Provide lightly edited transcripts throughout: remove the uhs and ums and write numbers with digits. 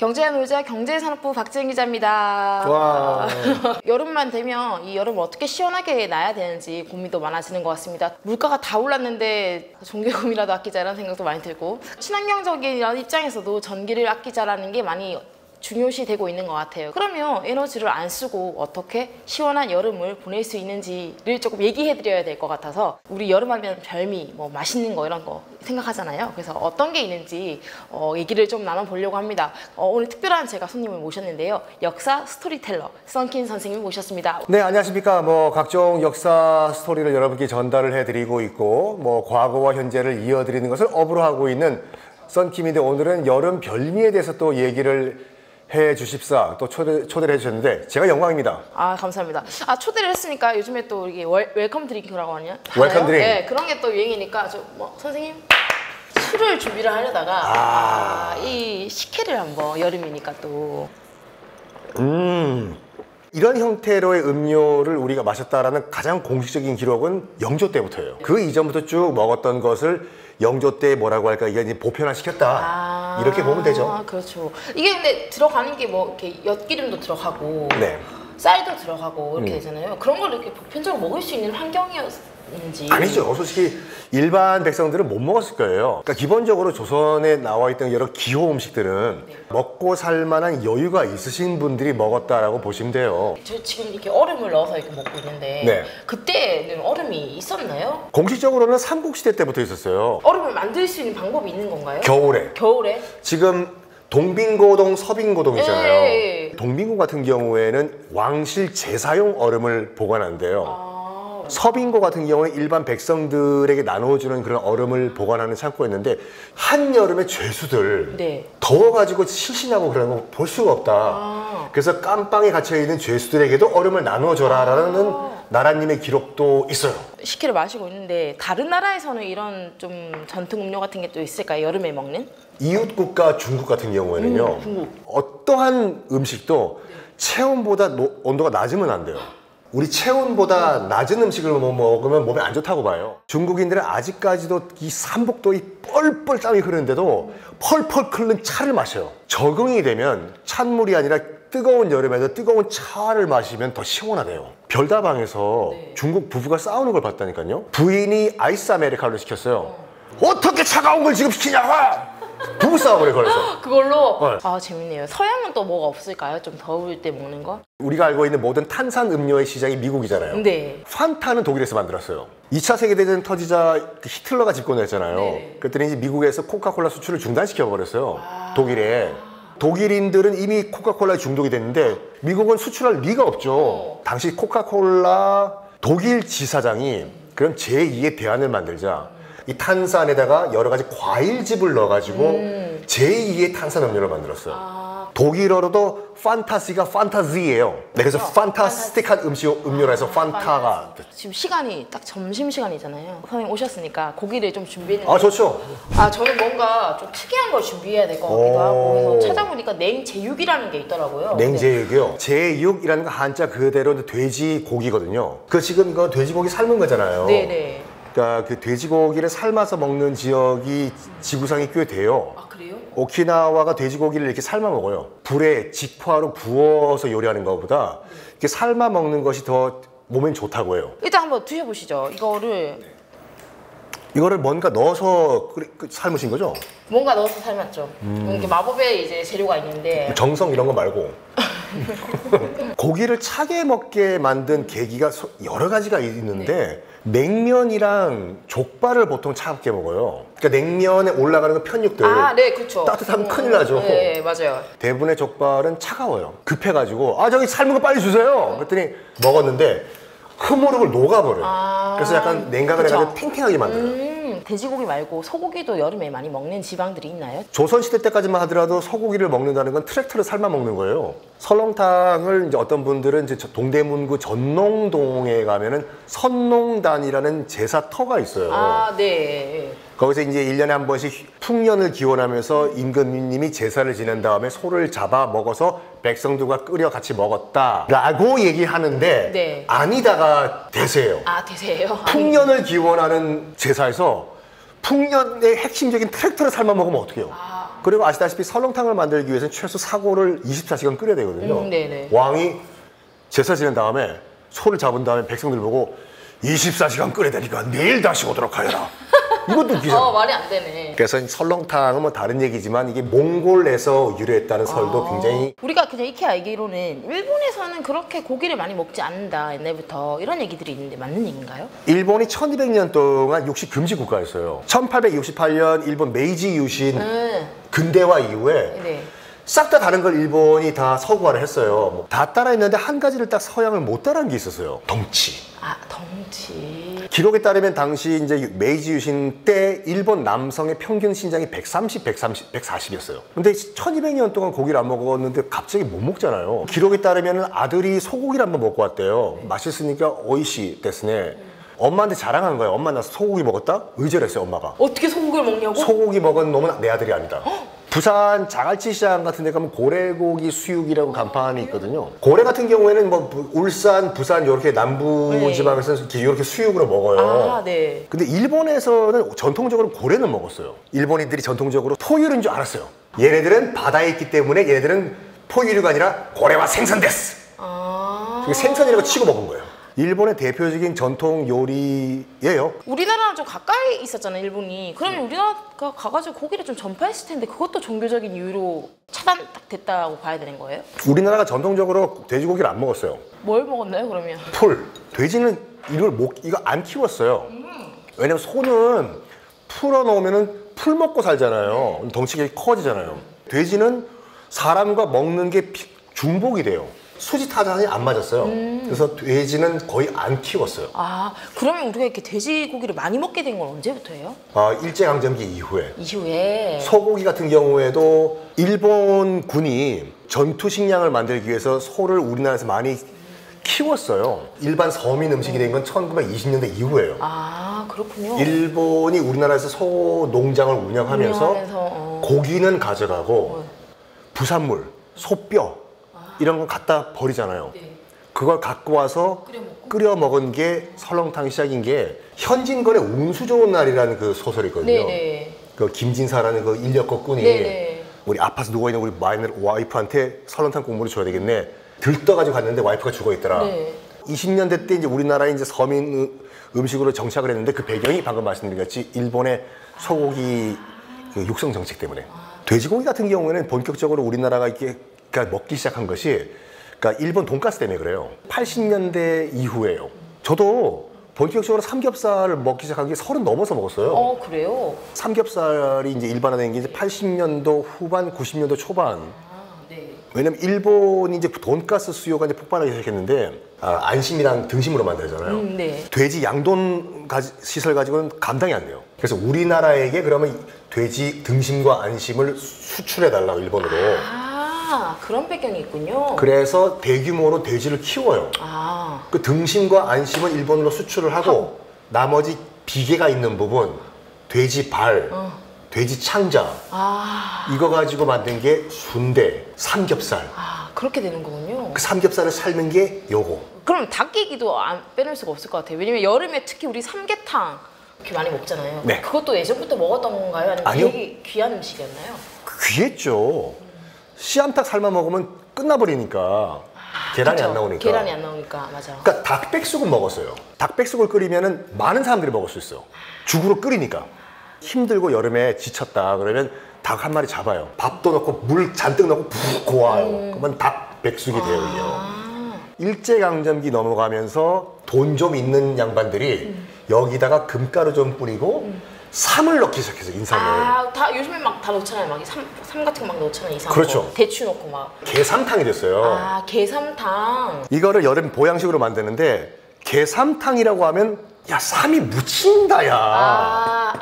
경제노자 경제산업부 박지은 기자입니다. 와. 여름만 되면 이 여름을 어떻게 시원하게 나야 되는지 고민도 많아지는 것 같습니다. 물가가 다 올랐는데 전기요금이라도 아끼자라는 생각도 많이 들고, 친환경적인 입장에서도 전기를 아끼자라는 게 많이 중요시 되고 있는 것 같아요. 그러면 에너지를 안 쓰고 어떻게 시원한 여름을 보낼 수 있는지를 조금 얘기해 드려야 될 것 같아서, 우리 여름하면 별미, 뭐 맛있는 거 이런 거 생각하잖아요. 그래서 어떤 게 있는지 얘기를 좀 나눠보려고 합니다. 오늘 특별한 제가 손님을 모셨는데요. 역사 스토리텔러 썬킨 선생님 모셨습니다. 네, 안녕하십니까. 각종 역사 스토리를 여러분께 전달을 해드리고 있고, 과거와 현재를 이어드리는 것을 업으로 하고 있는 썬킴인데, 오늘은 여름 별미에 대해서 또 얘기를 해 주십사 또 초대를 해주셨는데 제가 영광입니다. 아, 감사합니다. 초대를 했으니까 요즘에 또 이게 웰컴 드링크라고 하냐? 웰컴 드링크. 네, 그런 게 또 유행이니까 선생님 술을 준비를 하려다가 이 식혜를 한번, 여름이니까 또 이런 형태로의 음료를 우리가 마셨다라는 가장 공식적인 기록은 영조 때부터예요. 그 이전부터 쭉 먹었던 것을 영조 때 뭐라고 할까, 이게 이제 보편화시켰다, 이렇게 보면 되죠. 그렇죠. 이게 근데 들어가는 게 뭐 이렇게 엿기름도 들어가고, 네. 쌀도 들어가고 이렇게 되잖아요. 그런 걸 이렇게 보편적으로 먹을 수 있는 환경이었는지. 아니죠. 솔직히 일반 백성들은 못 먹었을 거예요. 그러니까 기본적으로 조선에 나와 있던 여러 기호 음식들은 먹고 살 만한 여유가 있으신 분들이 먹었다라고 보시면 돼요. 저 지금 이렇게 얼음을 넣어서 이렇게 먹고 있는데, 그때는 얼음이 있었나요? 공식적으로는 삼국시대 때부터 있었어요. 얼음을 만들 수 있는 방법이 있는 건가요? 겨울에. 지금 동빙고동, 서빙고동 있잖아요. 예. 동빙고 같은 경우에는 왕실 제사용 얼음을 보관하는데요. 서빙고 같은 경우는 일반 백성들에게 나눠주는 그런 얼음을 보관하는 창고였는데, 한여름에 죄수들 더워가지고 실신하고 그러는 거 볼 수가 없다. 그래서 깜빵에 갇혀있는 죄수들에게도 얼음을 나눠줘라라는 나라님의 기록도 있어요. 식혜를 마시고 있는데, 다른 나라에서는 이런 좀 전통 음료 같은 게 또 있을까요? 여름에 먹는? 이웃 국가 중국 같은 경우에는요, 어떠한 음식도 체온보다 온도가 낮으면 안 돼요. 우리 체온보다 낮은 음식을 먹으면 몸에 안 좋다고 봐요. 중국인들은 아직까지도 이 삼복도이 뻘뻘 땀이 흐르는데도 펄펄 끓는 차를 마셔요. 적응이 되면 찬물이 아니라 뜨거운 여름에도 뜨거운 차를 마시면 더 시원하대요. 별다방에서 중국 부부가 싸우는 걸 봤다니까요. 부인이 아이스 아메리카노를 시켰어요. 어떻게 차가운 걸 지금 시키냐고! 부부싸움을 걸어서. 그걸로? 재밌네요. 서양은 또 뭐가 없을까요? 좀 더울 때 먹는 거? 우리가 알고 있는 모든 탄산 음료의 시장이 미국이잖아요. 네. 판타는 독일에서 만들었어요. 2차 세계대전 터지자 히틀러가 집권을 했잖아요. 그랬더니 이제 미국에서 코카콜라 수출을 중단시켜버렸어요. 독일에. 독일인들은 이미 코카콜라에 중독이 됐는데 미국은 수출할 리가 없죠. 당시 코카콜라 독일 지사장이 그럼 제2의 대안을 만들자. 이 탄산에다가 여러 가지 과일즙을 넣어가지고 제2의 탄산음료를 만들었어요. 독일어로도 판타시가 판타지예요. 그래서 판타스틱한 음료라 해서 판타가. 지금 시간이 딱 점심시간이잖아요. 선생님 오셨으니까 고기를 좀 준비했는데. 좋죠. 저는 뭔가 좀 특이한 걸 준비해야 될 것 같기도 하고, 그래서 찾아보니까 냉제육이라는 게 있더라고요. 냉제육이요? 제육이라는 거 한자 그대로 돼지고기거든요. 지금 이거 돼지고기 삶은 거잖아요. 네네. 그러니까 그 돼지고기를 삶아서 먹는 지역이 지구상에 꽤 돼요. 그래요? 오키나와가 돼지고기를 이렇게 삶아 먹어요. 불에 직화로 구워서 요리하는 것보다 이렇게 삶아 먹는 것이 더 몸엔 좋다고 해요. 일단 한번 드셔보시죠. 이거를 뭔가 넣어서 삶으신 거죠? 뭔가 넣어서 삶았죠. 이렇게 마법의 이제 재료가 있는데. 정성 이런 거 말고. 고기를 차게 먹게 만든 계기가 여러 가지가 있는데, 냉면이랑 족발을 보통 차갑게 먹어요. 그러니까 냉면에 올라가는 그 편육들. 그렇죠. 따뜻하면 큰일 나죠. 네, 맞아요. 대부분의 족발은 차가워요. 급해가지고 저기 삶은 거 빨리 주세요. 그랬더니 먹었는데 흐무룩을 녹아버려요. 그래서 약간 냉각을 해가지고 탱탱하게 만들어요. 돼지고기 말고 소고기도 여름에 많이 먹는 지방들이 있나요? 조선시대 때까지만 하더라도 소고기를 먹는다는 건 트랙터를 삶아 먹는 거예요. 설렁탕을 이제 어떤 분들은 이제 동대문구 전농동에 가면은 선농단이라는 제사터가 있어요. 네. 거기서 이제 1년에 한 번씩 풍년을 기원하면서 임금님이 제사를 지낸 다음에 소를 잡아 먹어서 백성들과 끓여 같이 먹었다라고 얘기하는데 아니다가 대세예요. 대세예요? 풍년을 기원하는 제사에서 풍년의 핵심적인 트랙터를 삶아 먹으면 어떡해요? 그리고 아시다시피 설렁탕을 만들기 위해서는 최소 사고를 24시간 끓여야 되거든요. 네네. 왕이 제사 지낸 다음에 소를 잡은 다음에 백성들 보고 24시간 끓여야 되니까 내일 다시 오도록 하여라. 이것도 웃기잖아. 말이 안 되네. 그래서 설렁탕은 뭐 다른 얘기지만 이게 몽골에서 유래했다는 설도 굉장히 우리가 그냥 익히 알기로는 일본에서는 그렇게 고기를 많이 먹지 않는다 옛날부터 이런 얘기들이 있는데 맞는 얘기인가요? 일본이 1200년 동안 육식 금지 국가였어요. 1868년 일본 메이지 유신 근대화 이후에 네. 싹 다 다른 걸 일본이 다 서구화를 했어요. 다 따라했는데 한 가지를 딱 서양을 못 따라한 게 있었어요. 덩치. 아, 덩치. 기록에 따르면 당시 이제 메이지 유신 때 일본 남성의 평균 신장이 140이었어요. 근데 1200년 동안 고기를 안 먹었는데 갑자기 못 먹잖아요. 기록에 따르면 아들이 소고기를 한번 먹고 왔대요. 맛있으니까 오이시 데스네. 엄마한테 자랑한 거예요. 엄마 나 소고기 먹었다? 의절했어요, 엄마가. 어떻게 소고기를 먹냐고? 소고기 먹은 놈은 내 아들이 아니다. 부산 자갈치 시장 같은 데 가면 고래고기 수육이라고 간판이 있거든요. 고래 같은 경우에는 뭐 울산, 부산 이렇게 남부 네. 지방에서는 이렇게 수육으로 먹어요. 아, 네. 근데 일본에서는 전통적으로 고래는 먹었어요. 일본인들이 전통적으로 포유류인 줄 알았어요. 얘네들은 바다에 있기 때문에 얘네들은 포유류가 아니라 고래와 생선 데스. 아. 생선이라고 치고 먹은 거예요. 일본의 대표적인 전통 요리예요. 우리나라랑 좀 가까이 있었잖아요, 일본이. 그러면 우리나라가 가가지고 고기를 좀 전파했을 텐데 그것도 종교적인 이유로 차단 딱 됐다고 봐야 되는 거예요? 우리나라가 전통적으로 돼지고기를 안 먹었어요. 뭘 먹었나요, 그러면? 풀. 돼지는 이거 안 키웠어요. 왜냐면 소는 풀어놓으면 풀 먹고 살잖아요. 덩치가 커지잖아요. 돼지는 사람과 먹는 게 중복이 돼요. 수지 타산이 안 맞았어요. 그래서 돼지는 거의 안 키웠어요. 아, 그러면 우리가 이렇게 돼지고기를 많이 먹게 된 건 언제부터예요? 일제강점기 이후에. 이후에. 소고기 같은 경우에도 일본군이 전투 식량을 만들기 위해서 소를 우리나라에서 많이 키웠어요. 일반 서민 음식이 된 건 1920년대 이후예요. 아, 그렇군요. 일본이 우리나라에서 소 농장을 운영하면서 고기는 가져가고 부산물, 소뼈 이런 거 갖다 버리잖아요. 네. 그걸 갖고 와서 끓여 먹은 게 설렁탕 시작인 게 현진건의 운수 좋은 날이라는 그 소설이 있거든요. 네네. 그 김진사라는 그 인력거 꾼이 네네. 우리 아파서 누워있는 우리 와이프한테 설렁탕 국물을 줘야 되겠네. 들떠가지고 갔는데 와이프가 죽어있더라. 네. 20년대 때 이제 우리나라에 이제 서민 음식으로 정착을 했는데 그 배경이 방금 말씀드린 같이 일본의 소고기 그 육성 정책 때문에. 돼지고기 같은 경우에는 본격적으로 우리나라가 이렇게 그러니까 먹기 시작한 것이 그러니까 일본 돈가스 때문에 그래요. 80년대 이후에요. 저도 본격적으로 삼겹살을 먹기 시작한 게 30 넘어서 먹었어요. 그래요? 삼겹살이 이제 일반화된 게 이제 80년도 후반, 90년도 초반. 아, 네. 왜냐면 일본이 이제 돈가스 수요가 이제 폭발하기 시작했는데 안심이랑 등심으로 만들잖아요. 네. 돼지 양돈 시설 가지고는 감당이 안 돼요. 그래서 우리나라에게 그러면 돼지 등심과 안심을 수출해 달라고 일본으로. 아, 그런 배경이 있군요. 그래서 대규모로 돼지를 키워요. 아. 그 등심과 안심은 일본으로 수출을 하고 나머지 비계가 있는 부분, 돼지 발, 돼지 창자 이거 가지고 만든 게 순대, 삼겹살. 아, 그렇게 되는 거군요. 그 삼겹살을 삶은 게 요거. 그럼 닭 얘기도 안 빼놓을 수가 없을 것 같아요. 왜냐면 여름에 특히 우리 삼계탕 이렇게 많이 먹잖아요. 네. 그것도 예전부터 먹었던 건가요? 아니면 아니요. 되게 귀한 음식이었나요? 귀했죠. 씨암탉 삶아 먹으면 끝나버리니까 계란이 그쵸? 안 나오니까. 계란이 안 나오니까, 맞아. 그러니까 닭백숙은 먹었어요. 닭백숙을 끓이면은 많은 사람들이 먹을 수 있어요. 죽으로 끓이니까. 힘들고 여름에 지쳤다 그러면 닭 한 마리 잡아요. 밥도 넣고 물 잔뜩 넣고 푹 고아요. 그러면 닭백숙이 돼요. 일제강점기 넘어가면서 돈 좀 있는 양반들이 여기다가 금가루 좀 뿌리고 삼을 넣기 시작해서 인삼을. 아, 다 요즘에 막 다 넣잖아요. 막 삼 같은 거 막 넣잖아요. 이상한 그렇죠. 거. 대추 넣고 막. 게삼탕이 됐어요. 아, 게삼탕. 이거를 여름 보양식으로 만드는데 게삼탕이라고 하면 야 쌈이 묻힌다 야.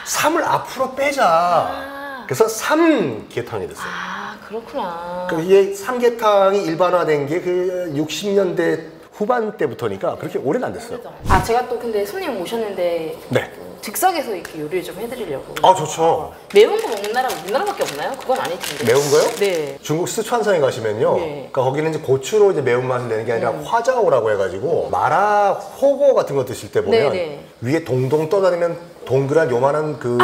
삼을 앞으로 빼자. 그래서 삼계탕이 됐어요. 아, 그렇구나. 그 이게 삼계탕이 일반화된 게 그 60년대 후반 때부터니까 그렇게 오래는 안 됐어요. 아, 제가 또 근데 손님 오셨는데 네. 즉석에서 이렇게 요리를 좀 해드리려고. 아 좋죠. 매운 거 먹는 나라가 우리나라밖에 없나요? 그건 아닐 텐데. 매운 거요? 네. 중국 스촨성에 가시면요. 네. 그러니까 거기는 이제 고추로 이제 매운맛을 내는 게 아니라 화자오라고 해가지고 마라 호거 같은 거 드실 때 보면 네네. 위에 동동 떠다니는 동그란 요만한 그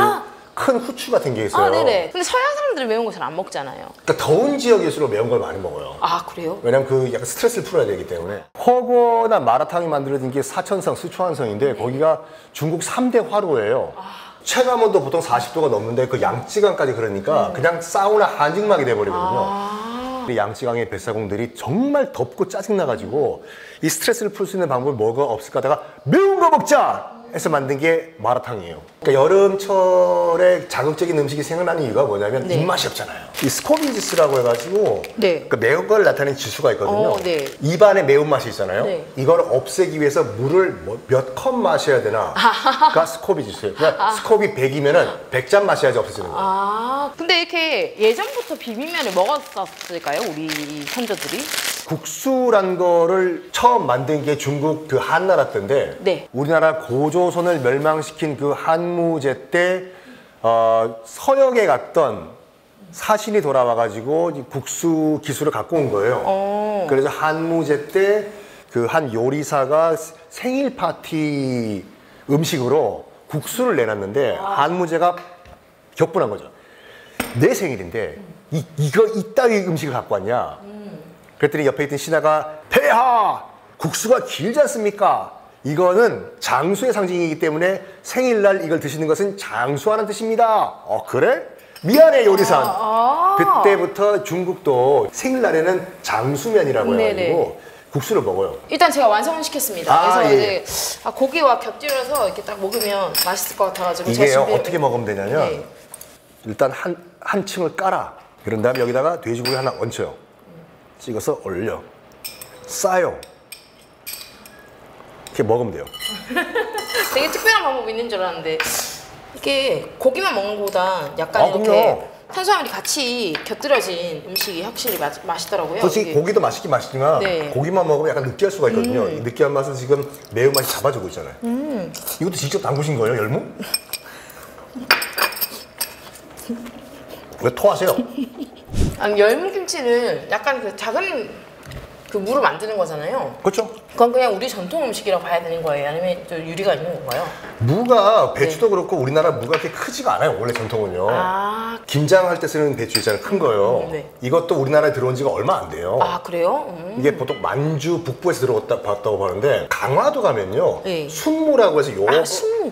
큰 후추 같은 게 있어요. 아, 네네. 근데 서양 사람들 사람들은 매운 거 잘 안 먹잖아요. 그러니까 더운 지역일수록 매운 걸 많이 먹어요. 아 그래요? 왜냐면 그 약간 스트레스를 풀어야 되기 때문에. 허거나 마라탕이 만들어진 게 사천성, 스촨성인데 거기가 중국 3대 화로예요. 체감온도 보통 40도가 넘는데 그 양쯔강까지 그러니까 그냥 사우나 한증막이 돼버리거든요. 이 양쯔강의 뱃사공들이 정말 덥고 짜증나가지고 이 스트레스를 풀 수 있는 방법이 뭐가 없을까 하다가 매운 거 먹자! 해서 만든 게 마라탕이에요. 그러니까 여름철에 자극적인 음식이 생각나는 이유가 뭐냐면 네. 입맛이 없잖아요. 이 스코빌지수라고 해가지고 네. 그 매운 걸 나타내는 지수가 있거든요. 네. 입안에 매운맛이 있잖아요. 네. 이걸 없애기 위해서 물을 몇 컵 마셔야 되나가 스코비 지수예요. 그러니까 스코비 100이면은 100잔 마셔야지 없어지는 거예요. 아 근데 이렇게 예전부터 비빔면을 먹었었을까요? 우리 선조들이? 국수란 거를 처음 만든 게 중국 그 한나라 때인데 네. 우리나라 고조선을 멸망시킨 그 한무제 때 서역에 갔던 사신이 돌아와가지고 이 국수 기술을 갖고 온 거예요. 그래서 한무제 때 그 한 요리사가 생일 파티 음식으로 국수를 내놨는데 한무제가 격분한 거죠. 내 생일인데 이거 이따위 음식을 갖고 왔냐? 그랬더니 옆에 있던 신하가 폐하! 국수가 길지 않습니까? 이거는 장수의 상징이기 때문에 생일날 이걸 드시는 것은 장수하는 뜻입니다. 그래? 미안해 요리사. 그때부터 중국도 생일날에는 장수면이라고 해가지고 국수를 먹어요. 일단 제가 완성을 시켰습니다. 그래서 예. 이제 고기와 곁들여서 이렇게 딱 먹으면 맛있을 것 같아가지고 이게요 어떻게 먹으면 되냐면 네. 일단 한 층을 깔아. 그런 다음에 여기다가 돼지고기 하나 얹혀요. 찍어서 올려. 싸요. 이렇게 먹으면 돼요. 되게 특별한 방법이 있는 줄 알았는데 이게 고기만 먹는 것보다 약간 이렇게 그럼요. 탄수화물이 같이 곁들여진 음식이 확실히 맛있더라고요. 솔직히 이게. 고기도 맛있긴 맛있지만 네. 고기만 먹으면 약간 느끼할 수가 있거든요. 이 느끼한 맛은 지금 매운맛이 잡아주고 있잖아요. 이것도 직접 담그신 거예요, 열무? 왜 토하세요? 아니, 열무김치는 약간 그 작은 그 무로 만드는 거잖아요. 그렇죠? 그건 그냥 우리 전통 음식이라고 봐야 되는 거예요? 아니면 또 유리가 있는 건가요? 무가 배추도 그렇고 우리나라 무가 그렇게 크지가 않아요, 원래 전통은요. 아, 김장할 때 쓰는 배추 있잖아요, 큰 거요. 네. 이것도 우리나라에 들어온 지가 얼마 안 돼요. 아 그래요? 이게 보통 만주 북부에서 들어왔다고 하는데 강화도 가면요 네. 순무라고 해서 요 순무.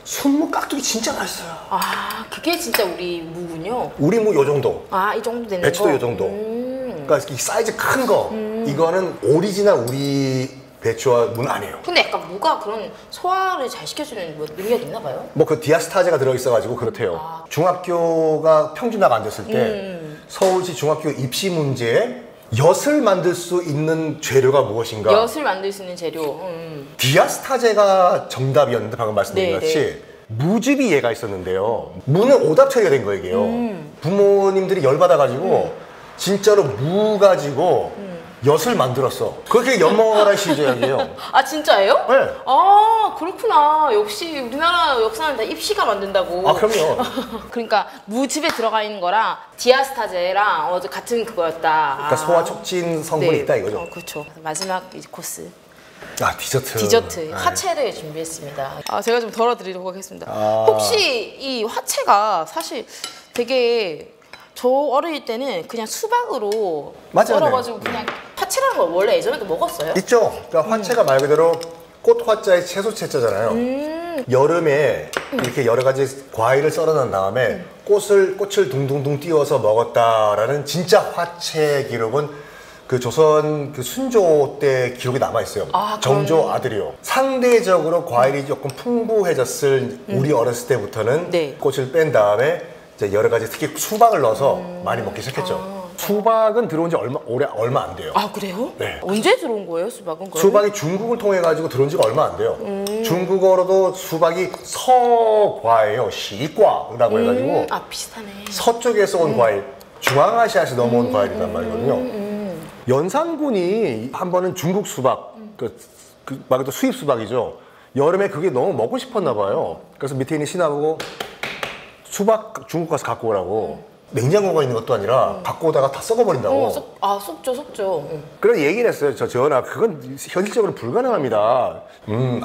순무 깍두기 진짜 맛있어요. 아 그게 진짜 우리 무군요. 우리 무 요 정도, 아 이 정도 되는 배추도 거. 요 정도. 그러니까 이 사이즈 큰 거 이거는 오리지널 우리 배추와 무는 아니에요. 근데 약간 무가 그런 소화를 잘 시켜주는 뭐 능력이 있나 봐요? 뭐 그 디아스타제가 들어있어가지고 그렇대요. 중학교가 평준화가 안 됐을 때 서울시 중학교 입시 문제에 엿을 만들 수 있는 재료가 무엇인가? 엿을 만들 수 있는 재료. 디아스타제가 정답이었는데 방금 말씀드린 네, 같이 무즙이 얘가 있었는데요. 무는 오답 처리가 된 거예요. 부모님들이 열받아가지고 진짜로 무 가지고 엿을 만들었어. 그렇게 엿 먹어라 시제약이에요. 아 진짜예요? 네. 아 그렇구나. 역시 우리나라 역사는 다 입시가 만든다고. 아 그럼요. 그러니까 무즙에 들어가 있는 거랑 디아스타제랑 같은 그거였다. 그러니까 소화 촉진 성분이 있다 이거죠. 그렇죠. 마지막 이제 코스. 아 디저트. 디저트 네. 화채를 준비했습니다. 제가 좀 덜어드리도록 하겠습니다. 아. 혹시 이 화채가 사실 되게 저 어릴 때는 그냥 수박으로 맞아요, 썰어가지고 그냥 화채라는 걸 원래 예전에도 먹었어요. 있죠. 그러니까 화채가 말 그대로 꽃 화자의 채소 채자잖아요. 여름에 이렇게 여러 가지 과일을 썰어낸 다음에 꽃을 둥둥둥 띄워서 먹었다라는 진짜 화채 기록은 그 조선 그 순조 때 기록이 남아 있어요. 정조 아들이요. 상대적으로 과일이 조금 풍부해졌을 우리 어렸을 때부터는 네. 꽃을 뺀 다음에 이제 여러 가지 특히 수박을 넣어서 많이 먹기 시작했죠. 수박은 들어온 지 얼마 안 돼요. 아 그래요? 네. 언제 들어온 거예요 수박은? 그러면? 수박이 중국을 통해 가지고 들어온 지가 얼마 안 돼요. 중국어로도 수박이 서과예요. 시과라고 해가지고 아 비슷하네. 서쪽에서 온 과일, 중앙아시아에서 넘어온 과일이란 말이거든요. 연산군이 한 번은 중국 수박, 말 그대로 수입 수박이죠. 여름에 그게 너무 먹고 싶었나 봐요. 그래서 밑에 있는 신하보고 수박 중국 가서 갖고 오라고. 냉장고가 있는 것도 아니라 갖고 오다가 다 썩어버린다고. 썩죠. 그래서 얘기를 했어요. 전하, 그건 현실적으로 불가능합니다.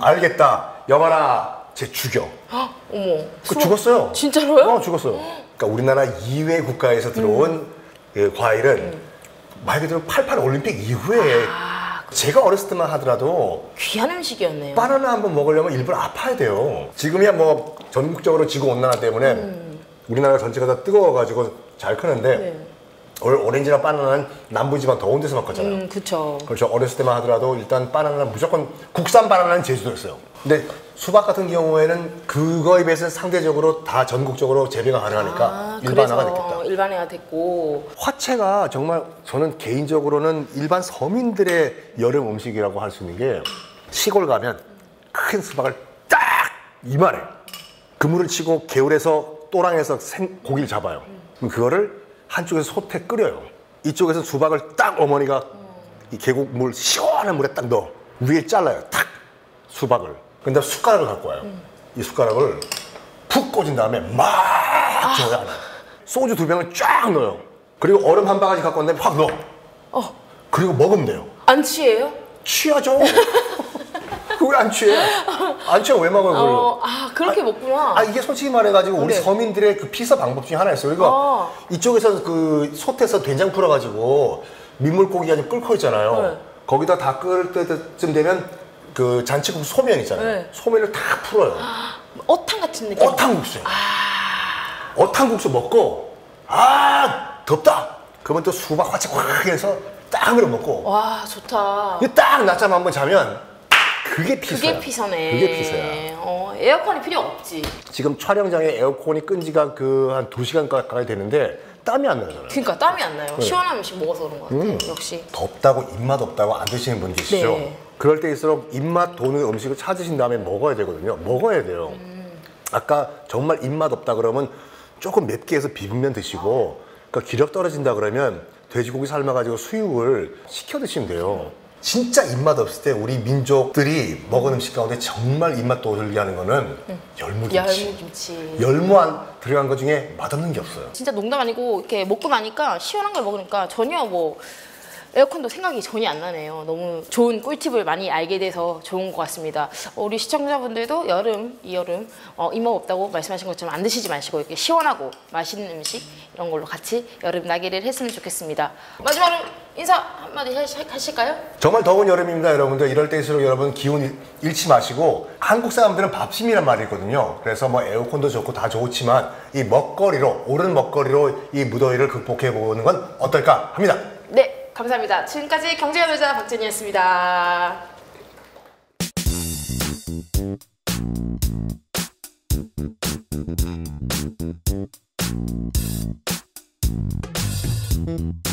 알겠다. 여봐라, 쟤 죽여. 어머. 그 죽었어요. 진짜로요? 죽었어요. 그러니까 우리나라 이외 국가에서 들어온 그 과일은 말 그대로 88 올림픽 이후에 제가 어렸을 때만 하더라도 귀한 음식이었네요. 바나나 한번 먹으려면 일부러 아파야 돼요. 지금이야 뭐 전국적으로 지구온난화 때문에 우리나라 전체가 다 뜨거워가지고 잘 크는데 네. 오렌지나 바나나는 남부지방 더운 데서만 컸잖아요. 그쵸. 그렇죠. 어렸을 때만 하더라도 일단 바나나는 무조건 국산 바나나는 제주도였어요. 근데 수박 같은 경우에는 그거에 비해서 상대적으로 다 전국적으로 재배가 가능하니까 일반화가 됐겠다. 일반화가 됐고. 화채가 정말 저는 개인적으로는 일반 서민들의 여름 음식이라고 할 수 있는 게 시골 가면 큰 수박을 딱 이만해. 그물을 치고 개울에서 또랑에서 고기를 잡아요. 그럼 그거를 한쪽에서 솥에 끓여요. 이쪽에서 수박을 딱 어머니가 이 계곡물 시원한 물에 딱 넣어. 위에 잘라요. 탁 수박을. 근데 숟가락을 갖고 와요. 이 숟가락을 푹 꽂은 다음에 막 저어야 하나. 소주 2병을 쫙 넣어요. 그리고 얼음 한 바가지 갖고 왔는데 확 넣어. 그리고 먹으면 돼요. 안 취해요? 취하죠. 그걸 안 취해? 안 취해 왜 먹어요 그걸로? 그렇게 먹구나. 이게 솔직히 말해가지고 우리 네. 서민들의 그 피서 방법 중에 하나였어요. 그러니까 이쪽에서 그 솥에서 된장 풀어가지고 민물고기가 좀 끓고 있잖아요. 네. 거기다 다 끓을 때쯤 되면 그 잔치국수 소면 있잖아요. 네. 소면을 다 풀어요. 어탕 같은 느낌. 어탕국수요. 어탕국수 먹고 덥다. 그러면 또 수박 화채 확 해서 딱 그려 먹고 와, 좋다. 이게 딱 낮잠 한번 자면 그게 피서야. 그게 피서네. 그게 피서야. 에어컨이 필요 없지. 지금 촬영장에 에어컨이 끈 지가 그 한 2시간 가까이 되는데 땀이 안 나잖아요. 그러니까 땀이 안 나요. 시원한 음식 먹어서 그런 것 같아요. 역시. 덥다고 입맛 없다고 안 드시는 분 계시죠? 네. 그럴 때일수록 입맛 도는 음식을 찾으신 다음에 먹어야 되거든요. 먹어야 돼요. 아까 정말 입맛 없다 그러면 조금 맵게 해서 비빔면 드시고 그러니까 기력 떨어진다 그러면 돼지고기 삶아가지고 수육을 시켜 드시면 돼요. 진짜 입맛 없을 때 우리 민족들이 먹은 음식 가운데 정말 입맛 돋게 하는 거는 열무김치. 열무김치. 열무 안 들어간 것 중에 맛없는 게 없어요. 진짜 농담 아니고 이렇게 먹고 나니까 시원한 걸 먹으니까 전혀 뭐 에어컨도 생각이 전혀 안 나네요. 너무 좋은 꿀팁을 많이 알게 돼서 좋은 것 같습니다. 우리 시청자분들도 이 여름 입맛 없다고 말씀하신 것처럼 안 드시지 마시고 이렇게 시원하고 맛있는 음식 이런 걸로 같이 여름 나기를 했으면 좋겠습니다. 마지막으로 인사 한마디 하실까요? 정말 더운 여름입니다, 여러분들. 이럴 때일수록 여러분 기운 잃지 마시고 한국 사람들은 밥심이란 말이 있거든요. 그래서 뭐 에어컨도 좋고 다 좋지만 이 먹거리로 오른 먹거리로 이 무더위를 극복해 보는 건 어떨까 합니다. 네. 감사합니다. 지금까지 경제연애자 박진이었습니다.